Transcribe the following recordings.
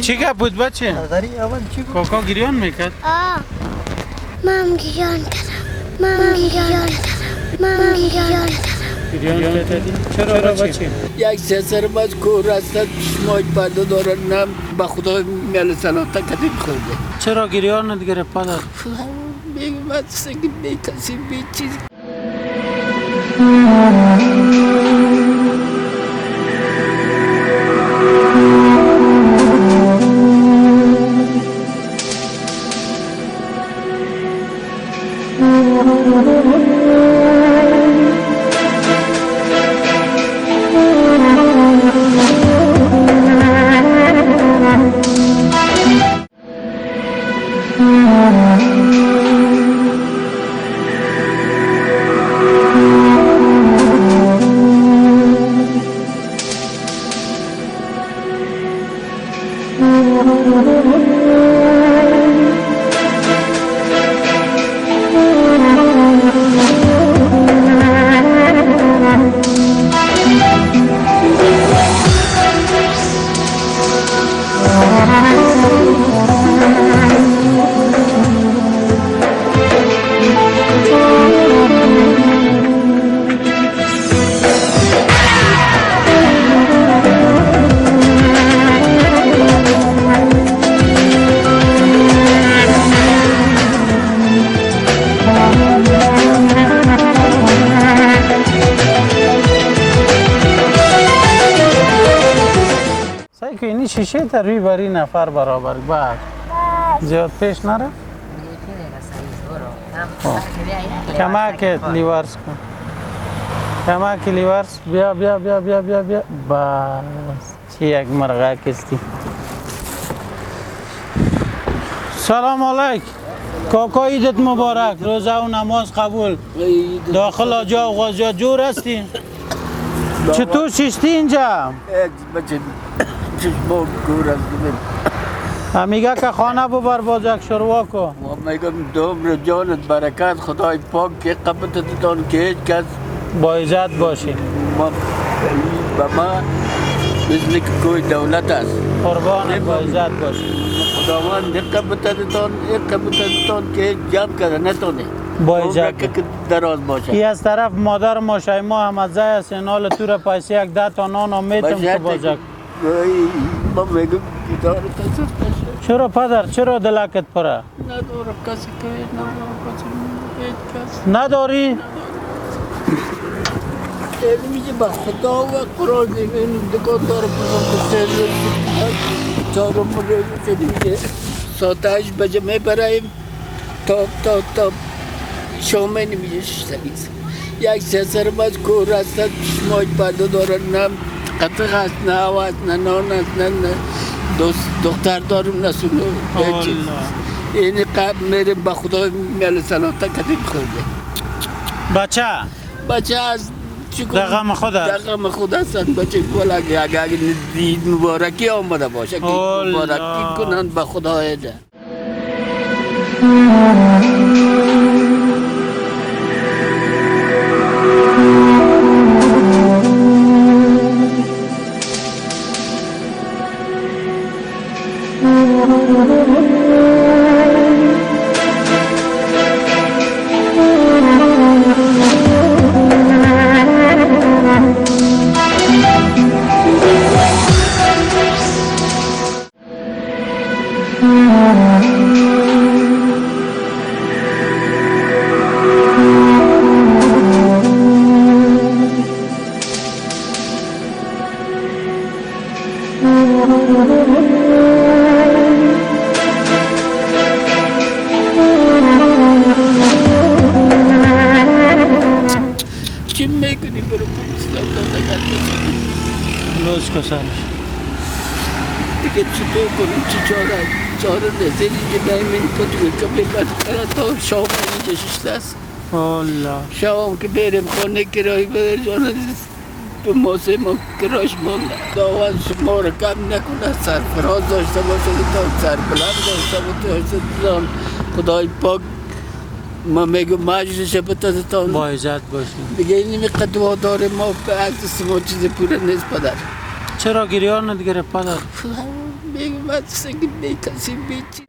چی گپ بود بچه؟ نظری اول چی بود؟ کاکا گریان میکرد؟ من گریان کردم گریان کردی؟ چرا بچه؟ یک سر باز کور هستد شمای پرده دارن نم به خدا میل سلامت کدیم خورده چرا گریان ندگره پدر؟ میگم من سنگی بی کسی بی چیزی که اینی شیشه تا روی بری نفر برابر بعد زیاد پیش نره؟ کمکت لیورس کن کمک لیورس بیا بس چی یک مرغه کستی سلام علیک کاکا عیدت مبارک روزه و نماز قبول داخل آجا و غازیا جور هستی؟ چطور ششتی اینجا؟ بچه چشمام کور هست میگه که خانه ببر باز یک شروع کن میگم دوم جانت برکت خدای پاک که قبطت دان که هیچ کس با عزت باشی با ما مثل که کوی دولت است قربان با عزت باشی خداوند قبطت دان که هیچ جمع کرده نتونه با عزت که دراز باشه ای از طرف مادر ماشای ما همزه است اینال تو را پیسی یک 10 تا نان آمیتم که بازک ما میگم دارت است چرا پدر چرا دلکت پره ندارم کسی که ندارم کسی هیچ کس نداری میگه با خدا و قرآن این دکاندار بزرگ سر چهارم رو میگه ساعت 8 بجه میبریم تا شامه نمیشه 6 یک سر باز کور هستد شمای پرده دارن نه قطق هست نه هوا هست نه نان هست نه دختر دارم نه سنو هیچ چیز این قبل میریم با خدا میل سلامت کدیم خورده بچه از دقم خود است دقم خود هستند بچه گولا اگر دید مبارکی آمده باشه که مبارکی کنند به خدا هیده چی میکنی برو پاکستان لوز کسانش دیگه چطور کنیم چی چاره نزدی که نایمین کتوی که بگرد تا شام اینجا ششته است شام که بریم خانه کرایی بدر جانه به ماسه ما کراش مانده داوان شما را کم نکنه سرفراز داشته باشه تا سربلند داشته باشه خدای پاک ما میگم مجلس بتاتان با عزت باشی دیگه اینی قدوا داره ما به عکس ما چیز پوره نیست پدر چرا گریان ندگره پدر میگم من سنگ بی کسی بیچی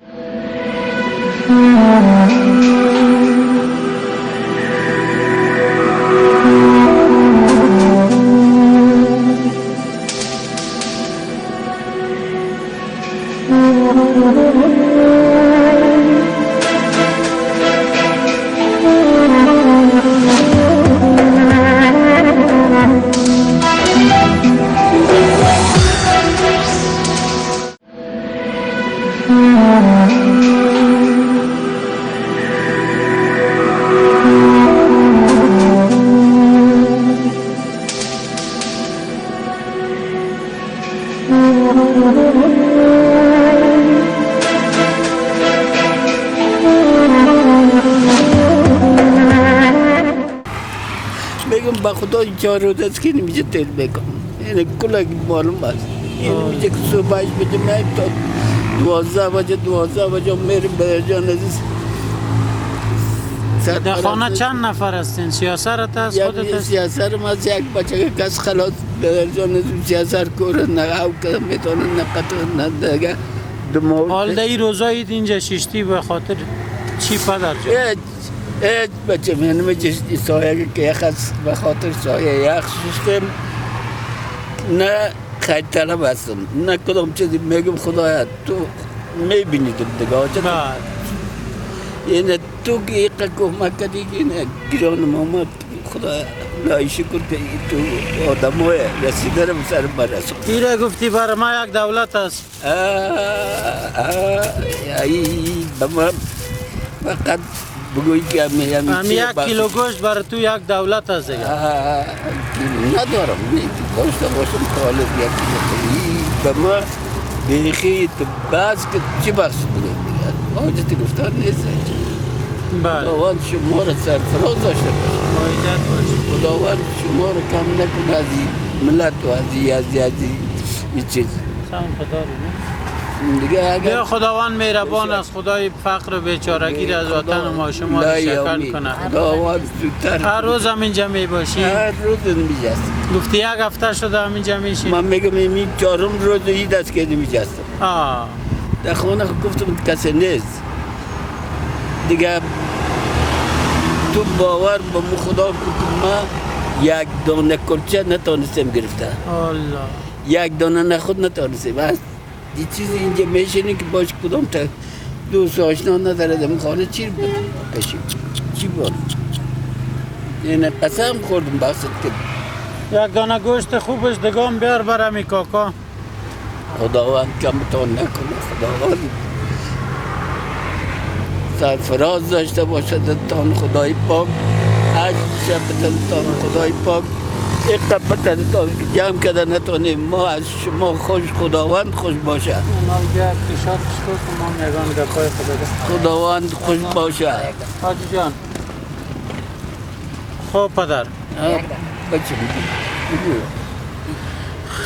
بگم با خدا 4 روز است که نمیشه تیل بکنم یعنی کلک معلوم است این میشه که صبحش بجه میایم تا 12 بجه میریم به جان عزیز در خانه چند نفر هستین؟ سیاسرت هست خودت هست؟ سیاسرم هست یک بچه که کس خلاص به جان عزیز سیاسر کوره نه او که میتونه نه قطع نه دیگه حال در این روزایید اینجا ششتی به خاطر چی پدر جان؟ هیچ بچه من نمیشه سایه که یک هست به خاطر سایه یک ششتم نه خیلی طلب هستم نه کدام چیزی میگم خدایا تو میبینی تو دیگه آجا یعنی تو که یک کمک کردی که نه گران محمد خدایا لای شکر که تو آدم های رسیده رو سر برسون ایره گفتی برای ما یک دولت هست بما فقط بگویی که هم 1 کیلو گوشت برای تو یک دولت هست دیگه ندارم گوشت باشم طالب 1 کیلو به ما بیخی تو بعض که چی بخش بگویم دیگه حاجت گفتار نیست بله خداوند شما را سرفراز داشته باشه خداوند شما را کم نکنه از این ملت و از این چیز دیگه اگر خداوند مهربان است خدای فقر و بیچارگی را از وطن ما شما را شکر کنه خداوند زودتر هر روز هم اینجا می باشی؟ هر روز نمیجستم گفتی 1 هفته شده هم اینجا میشی؟ من میگم این 4م روز عید است که نمیجستم در خانه گفتم کسی نیست دیگه تو باور با مو خدا که ما 1 دانه کلچه نتانستم گرفته الله 1 دانه نخود نتانستم این چیزی اینجا میشینی که باش کدام تا دوست آشنا نداره دم خانه چی بکشیم چی بود یعنی قسم خوردم بحثت که 1 دانه گوشت خوبش دگام بیار برمی کاکا خداوند کمتان نکنه خداوند سرفراز داشته باشد تان خدای پاک حج شبتان خدای پاک یک قبطتان جمع کرده نتانیم ما از شما خوش خداوند خوش باشه خداوند خوش باشه حاجی جان خوب پدر بچه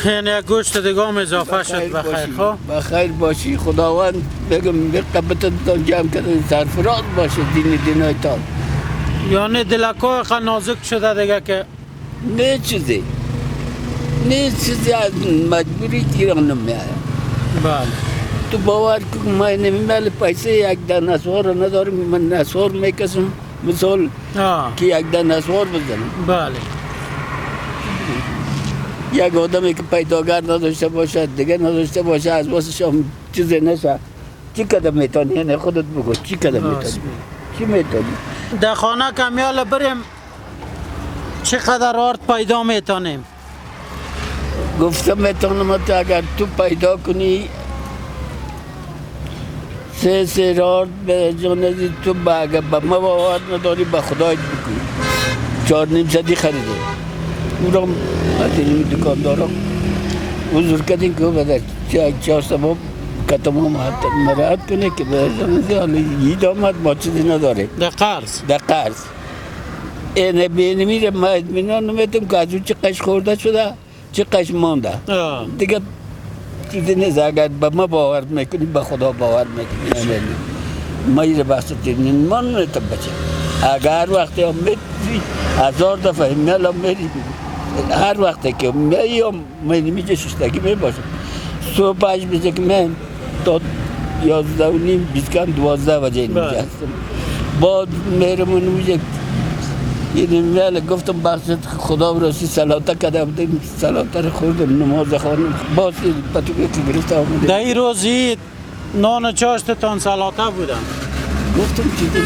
یعنی یک گوشت دگام اضافه شد بخیر خواه؟ بخیر باشی خداوند بگم یک قبطتان جمع کرده سرفراز باشه دینایتان یعنی دلکای خیلی نازک شده دیگه که نه چیزی از مجبوری ایران نمیاد بله تو باور کن ما نمیمال پیسه 1 دانه نسوار رو ندارم من نسوار میکسم مثال که 1 دانه نسوار بزنم بله یک آدمی که پیداگر نداشته باشه دیگه نداشته باشه از واسه هم چیزی نشه چی کدام میتونی یعنی خودت بگو چی کدام میتونی چی میتونی در خانه کمیال بریم چقدر آرد پیدا میتونیم گفتم میتونم تو اگر تو پیدا کنی 3 آرد به جانزی تو اگر به ما باور نداری به خدایت بکنی 4 نیم صدی خریده او را این دکاندارم حضور کردیم که بده 4 سبب که تمام مراحت کنه که به جانزی حالی اید آمد ما چیزی نداره در قرض اینه بینی میره ما ادمینان نمیتونم که از اون چه قش خورده شده چه قش مانده دیگه چیزی نیست اگر به ما باور میکنی به خدا باور میکنی ما این بحث تینین ما نمیتونم بچه اگر وقتی هم میتونی 1000 دفعه میلم میری هر وقتی که میام من نمیشه شستگی میباشم صبحش بیشه که من تا 11 و نیم 20 کم 12 بجه اینجا بله. هستم. بعد میرم اونجا یعنی میل گفتم بخشت خدا برسی سلاته کده بودیم سلاته رو خوردم نماز خواندم باز پتوکه که گرفته آمده در این روزی نان چاشتتان سلاته بودن. گفتم چیزی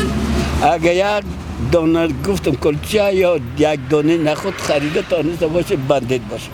اگه یک دانه گفتم کلچه یا یک دانه نخود خریده تانسته باشه بندید باشه.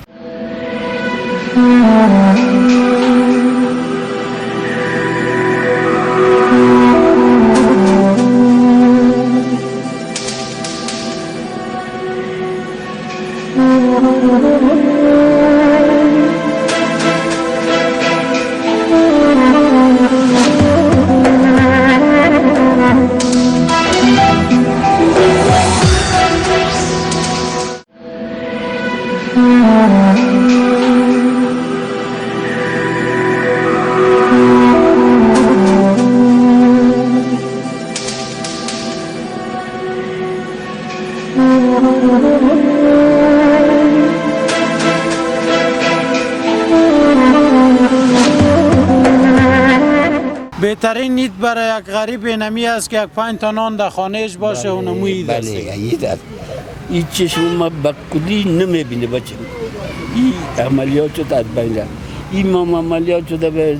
بهترین نیت برای یک غریب نمی است که یک 5 تا نان در خانهش باشه و نموید بله است. عید است. این چشم ما با کلی نمیبینه بچه این عملیات شده از بین رفت این ما عملیات شده به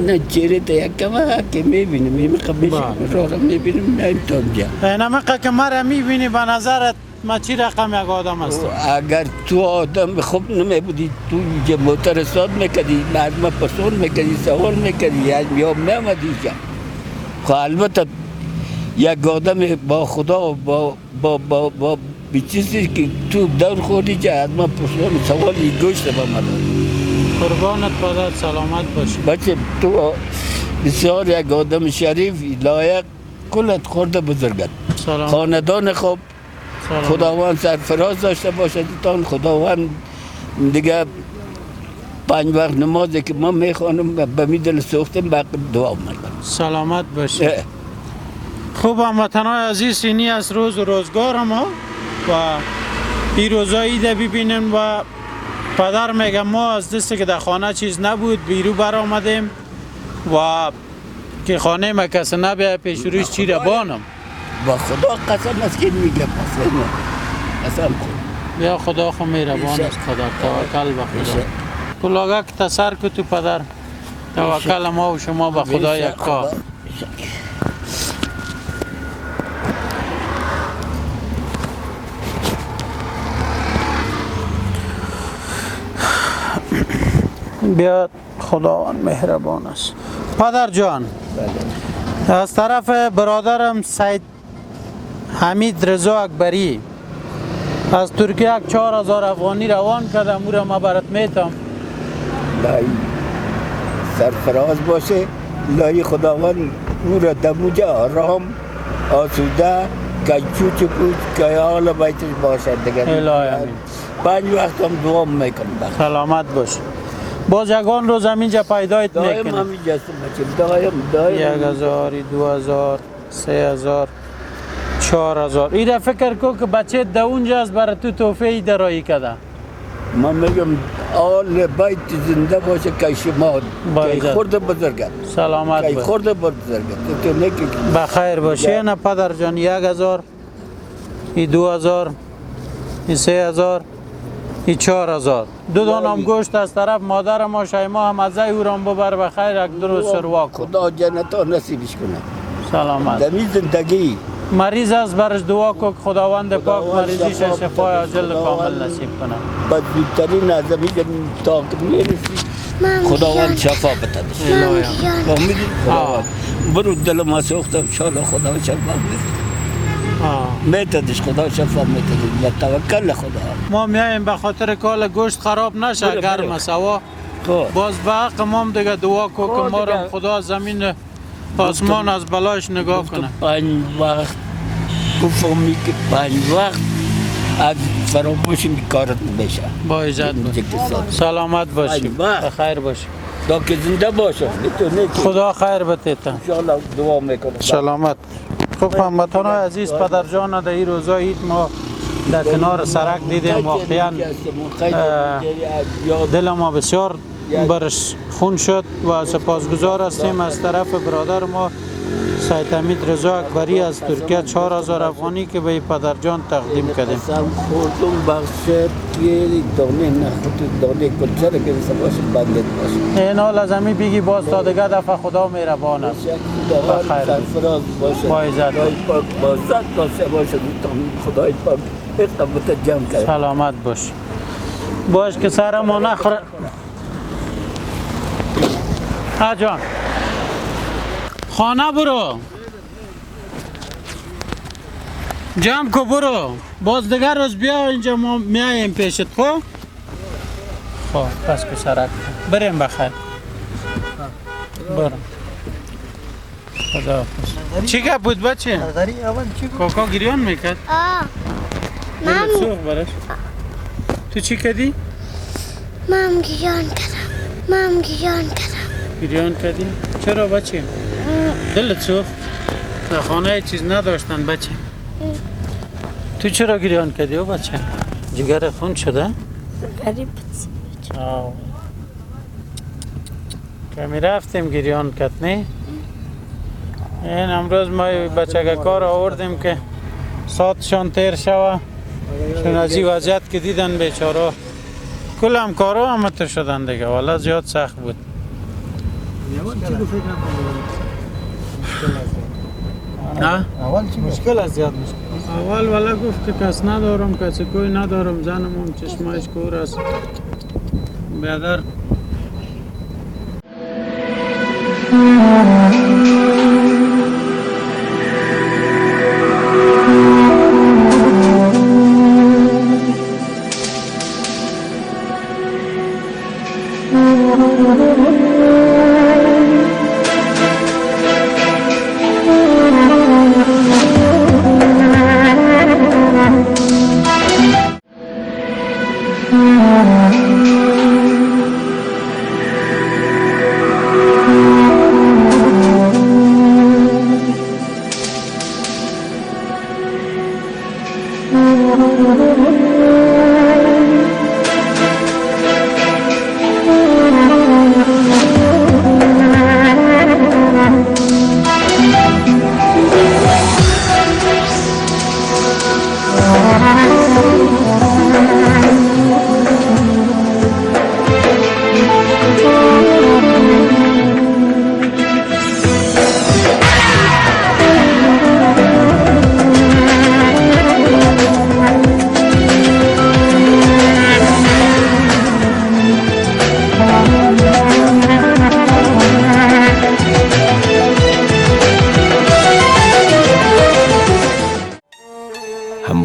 نه چهره تا یک کمه که میبینیم این قبلش را میبینیم نه اینطور نمقه که مرا میبینی به نظرت ما چی رقم یک آدم است؟ اگر تو آدم خوب نمیبودی تو اینجا موتر ساد میکردی مردم پرسون میکردی سوال میکردی یا میامدی اینجا خب البته یک آدم با خدا با چیزی که تو دور خوردی که از من پرسون سوالی گوشت با من قربانت پدر سلامت باشی. بچه تو بسیار یک آدم شریف لایق کلت خورده بزرگت سلام. خاندان خوب خداوند سرفراز داشته باشد تان خداوند دیگه 5 وقت نمازی که ما میخوانم به می دل سوختم باقی دعا میکنم سلامت باشی. خوب هموطنان عزیز اینی از روز و روزگار ما و این روزایی ده ببینیم و پدر میگه ما از دسته که در خانه چیز نبود بیرو بر آمدیم و که خانه ما کسی نبیه پیش روش چی را بانم با خدا قسم است که میگه قسم خود بیا خدا خو مهربان است پدر توکل به خدا کلاگه که تسر که تو پدر توکل ما و شما به خدا یکتا بیاد خداوند مهربان است. پدر جان از طرف برادرم سید حمید رضا اکبری از ترکیه 4000 افغانی روان کردم او را ما برات میتم لای سرفراز باشه لای خداوند او را دموجه آرام آسوده کچو چکوچ که حال بیتش باشد دیگه الهی امین 5 وقت هم دعا میکنم سلامت باش باز یگان روز همینجا پیدایت دایم میکنم همینجا هستم بچه دایم 1000 2000 3000 4000 ایره فکر کو که بچه ده اونجا از برای تو توفیه درایی کده من میگم آل بیت زنده باشه که شما که خورده بزرگت سلامت که باش خورده بزرگت تو نکی بخیر باشه نه پدر جان 1000 ای 2000 ای 3000 ای 4000 دو دانم گوشت از طرف مادر ما شیما هم از او رام ببر بخیر یک درو سروا کن خدا جنت ها نصیبش کنه سلامت دمی زندگی مریض از برش دعا کو که خداوند پاک مریضیش شفای عاجل کامل نصیب کنه با زودترین از زمین تا که میرسی خداوند شفا بتدش فهمیدی خداوند برو دل ما سوخته انشاءالله خدا شفا بده میتدش خدا شفا میتدش و توکل خدا ما میایم به خاطر کال گوشت خراب نشه گرم است هوا باز به حق ما دیگه دعا کو که ما رو خدا زمین آسمان از بلاش نگاه کنه 5 وقت گفتم که 5 وقت از فراموش کارت نمیشه با عزت باش سلامت باشی خیر باشی تا که زنده باشه خدا خیر بتیتا انشاءالله دعا میکنم سلامت خوب هموطنان عزیز پدر جان در این روزا عید ما در کنار سرک دیدیم واقعا دل ما بسیار برش خون شد و سپاسگزار هستیم از طرف برادر ما سید حمید رضا اکبری از ترکیه 4000 افغانی که به پدر جان تقدیم کردیم. قسم خوردم بخشت که دانه نخود دانه کلچه رو که سباش بندت باشه. این حال از همی بگی باز تا دیگه دفعه خدا مهربان است. بخیر سرفراز باشه. با عزت. خدای پاک با زد داشته باشه. خدای پاک اقامت جمع کرد. سلامت باش. باش که سر ما نخوره. ها جان خانه برو جمع کو برو باز دیگر روز بیا اینجا ما میاییم پیشت خب پس که سرک بریم بخیر برو خدا حافظ چی که بود بچه؟ کاکا گریان میکرد؟ مام سوخ برش تو چی کردی؟ مام گریان کردم گریان کردی؟ چرا بچه؟ دلت سوخت؟ در خانه چیز نداشتن بچه تو چرا گریان کردی بچه؟ جگر خون شده؟ غریب کمی رفتیم گریان کرد نه؟ این امروز ما بچه کار آوردیم که ساعتشان تیر شوه چون از این وضعیت که دیدن بیچاره کلم کارا همتر شدن دیگه والا زیاد سخت بود اول چی مشکل است زیاد مشکل اول والا گفت که کس ندارم کسی کوی ندارم زنم هم چشمایش کور است بیادر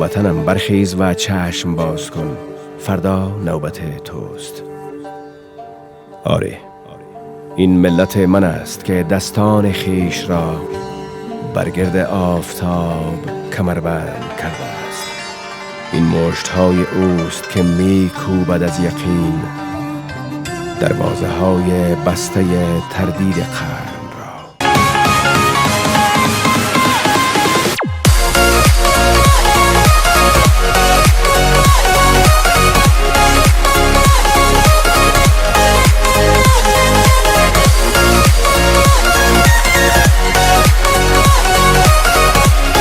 هموطنم برخیز و چشم باز کن فردا نوبت توست. آره این ملت من است که دستان خیش را برگرد آفتاب کمربند کرده است. این مشت های اوست که می کوبد از یقین دروازه های بسته تردید قلب.